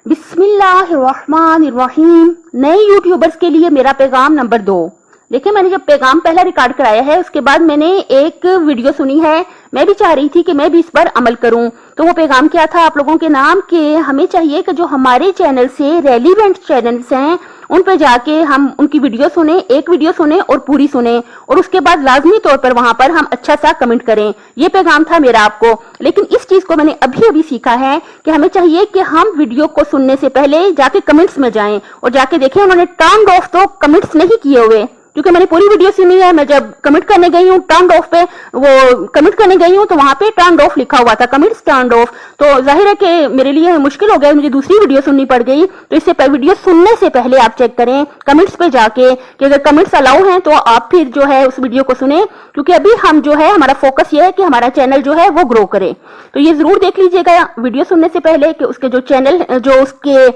बिस्मिल्लाहिर्रहमानिर्रहीम। नए यूट्यूबर्स के लिए मेरा पैगाम नंबर 2। देखिए, मैंने जब पैगाम पहला रिकॉर्ड कराया है उसके बाद मैंने एक वीडियो सुनी है, मैं भी चाह रही थी कि मैं भी इस पर अमल करूं। तो वो पैगाम क्या था आप लोगों के नाम कि हमें चाहिए कि जो हमारे चैनल से रेलिवेंट चैनल्स हैं उन पे जाके हम उनकी वीडियो सुने, एक वीडियो सुने और पूरी सुने, और उसके बाद लाजमी तौर पर वहां पर हम अच्छा सा कमेंट करें। ये पैगाम था मेरा आपको। लेकिन इस चीज को मैंने अभी सीखा है कि हमें चाहिए कि हम वीडियो को सुनने से पहले जाके कमेंट्स में जाएं और जाके देखें उन्होंने टर्न ऑफ तो कमेंट्स नहीं किए हुए, क्योंकि मैंने पूरी वीडियो सुनी है। मैं जब कमेंट करने गई हूँ टर्न ऑफ पे, वो कमेंट करने गई हूँ तो वहां पे टर्न ऑफ लिखा हुआ था, कमेंट्स टर्न ऑफ। तो जाहिर है कि मेरे लिए मुश्किल हो गया, मुझे दूसरी वीडियो सुननी पड़ गई। तो इससे वीडियो सुनने से पहले आप चेक करें कमेंट्स पे जाके कि अगर कमेंट्स अलाउ हैं तो आप फिर जो है उस वीडियो को सुने, क्योंकि अभी हम जो है हमारा फोकस ये है कि हमारा चैनल जो है वो ग्रो करे। तो ये जरूर देख लीजिएगा वीडियो सुनने से पहले कि उसके जो चैनल जो उसके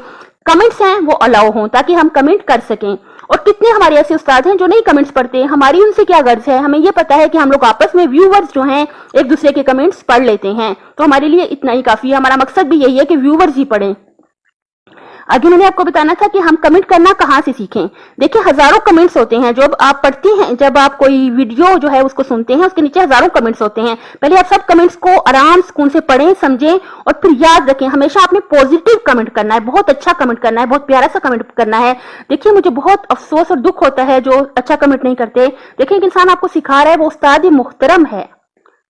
कमेंट्स हैं वो अलाउ हों, ताकि हम कमेंट कर सकें। और कितने हमारे ऐसे उस्ताद हैं जो नहीं कमेंट्स पढ़ते, हमारी उनसे क्या गर्ज है। हमें ये पता है कि हम लोग आपस में व्यूवर्स जो हैं एक दूसरे के कमेंट्स पढ़ लेते हैं, तो हमारे लिए इतना ही काफी है। हमारा मकसद भी यही है कि व्यूवर्स ही पढ़ें। आगे मैंने आपको बताना था कि हम कमेंट करना कहाँ से सीखें। देखिए, हजारों कमेंट्स होते हैं जब आप पढ़ते हैं, जब आप कोई वीडियो जो है उसको सुनते हैं उसके नीचे हजारों कमेंट्स होते हैं। पहले आप सब कमेंट्स को आराम सुकून से पढ़ें, समझें और फिर याद रखें हमेशा आपने पॉजिटिव कमेंट करना है, बहुत अच्छा कमेंट करना है, बहुत प्यारा सा कमेंट करना है। देखिए, मुझे बहुत अफसोस और दुख होता है जो अच्छा कमेंट नहीं करते। देखिए, एक इंसान आपको सिखा रहा है वो उस्ताद मुहतरम है।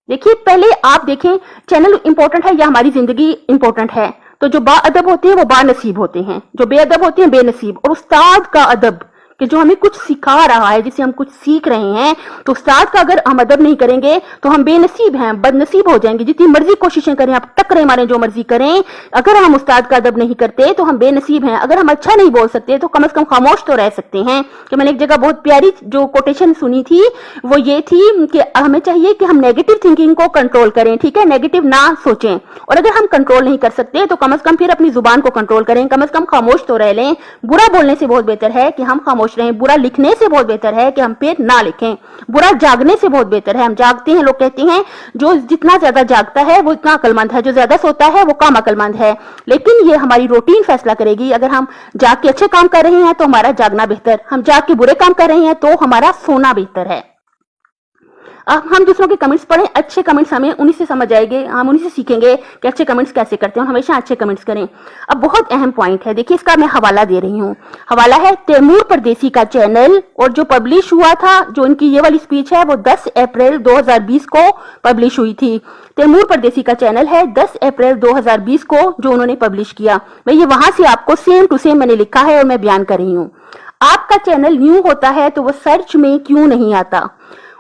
देखिए, पहले आप देखें चैनल इंपॉर्टेंट है या हमारी जिंदगी इंपॉर्टेंट है। तो जो बाअदब होते हैं वो बानसीब होते हैं, जो बेअदब होते हैं बेनसीब। और उस्ताद का अदब कि जो हमें कुछ सिखा रहा है, जिसे हम कुछ सीख रहे हैं, तो उस्ताद का अगर हम अदब नहीं करेंगे तो हम बेनसीब हैं, बदनसीब हो जाएंगे। जितनी मर्जी कोशिशें करें, आप टकरे मारें, जो मर्जी करें, अगर हम उस्ताद का अदब नहीं करते तो हम बेनसीब हैं। अगर हम अच्छा नहीं बोल सकते तो कम से कम खामोश तो रह सकते हैं। कि मैंने एक जगह बहुत प्यारी जो कोटेशन सुनी थी वो ये थी कि हमें चाहिए कि हम नेगेटिव थिंकिंग को कंट्रोल करें, ठीक है, नेगेटिव ना सोचें। और अगर हम कंट्रोल नहीं कर सकते तो कम से कम फिर अपनी जुबान को कंट्रोल करें, कम से कम खामोश तो रह लें। बुरा बोलने से बहुत बेहतर है कि हम खामोश रहें, बुरा लिखने से बहुत बेहतर है कि हम फिर ना लिखें, बुरा जागने से बहुत बेहतर है हम जागते हैं। लोग कहते हैं जो जितना ज्यादा जागता है वो इतना अक्लमंद है, जो ज्यादा सोता है वो कम अक्लमंद है। लेकिन ये हमारी रूटीन फैसला करेगी। अगर हम जाग के अच्छे काम कर रहे हैं तो हमारा जागना बेहतर, हम जाग के बुरे काम कर रहे हैं तो हमारा सोना बेहतर है। अब हम दूसरों के कमेंट्स पढ़ें, अच्छे कमेंट्स हमें उन्हीं से समझ आएंगे, हम उन्हीं से सीखेंगे कि अच्छे कमेंट्स कैसे करते हैं। हमेशा अच्छे कमेंट्स करें। अब बहुत अहम पॉइंट है, देखिए इसका मैं हवाला दे रही हूँ। हवाला है तैमूर परदेसी का चैनल, और जो पब्लिश हुआ था, जो इनकी ये वाली स्पीच है वो 10 अप्रैल 2020 को पब्लिश हुई थी। तैमूर परदेसी का चैनल है 10 अप्रैल 2020 को जो उन्होंने पब्लिश किया। मैं ये वहां से आपको सेम टू सेम मैंने लिखा है और मैं बयान कर रही हूँ। आपका चैनल न्यू होता है तो वो सर्च में क्यों नहीं आता।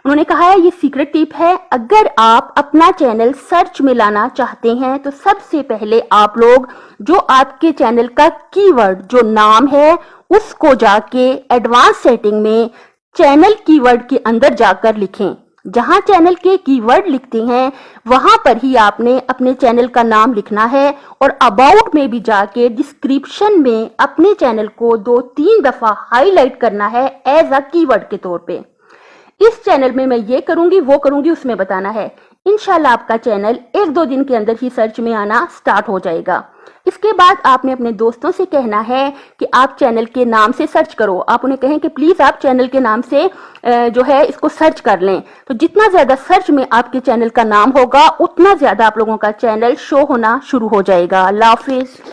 उन्होंने कहा है ये सीक्रेट टिप है, अगर आप अपना चैनल सर्च में लाना चाहते हैं तो सबसे पहले आप लोग जो आपके चैनल का कीवर्ड जो नाम है उसको जाके एडवांस सेटिंग में चैनल कीवर्ड के अंदर जाकर लिखें। जहां चैनल के कीवर्ड लिखते हैं वहां पर ही आपने अपने चैनल का नाम लिखना है, और अबाउट में भी जाके डिस्क्रिप्शन में अपने चैनल को 2-3 दफा हाईलाइट करना है एज अ कीवर्ड के तौर पे। इस चैनल में मैं ये करूंगी वो करूंगी उसमें बताना है। इंशाल्लाह आपका चैनल 1-2 दिन के अंदर ही सर्च में आना स्टार्ट हो जाएगा। इसके बाद आपने अपने दोस्तों से कहना है कि आप चैनल के नाम से सर्च करो। आप उन्हें कहें कि प्लीज आप चैनल के नाम से जो है इसको सर्च कर लें। तो जितना ज्यादा सर्च में आपके चैनल का नाम होगा उतना ज्यादा आप लोगों का चैनल शो होना शुरू हो जाएगा। अल्लाह हाफिज।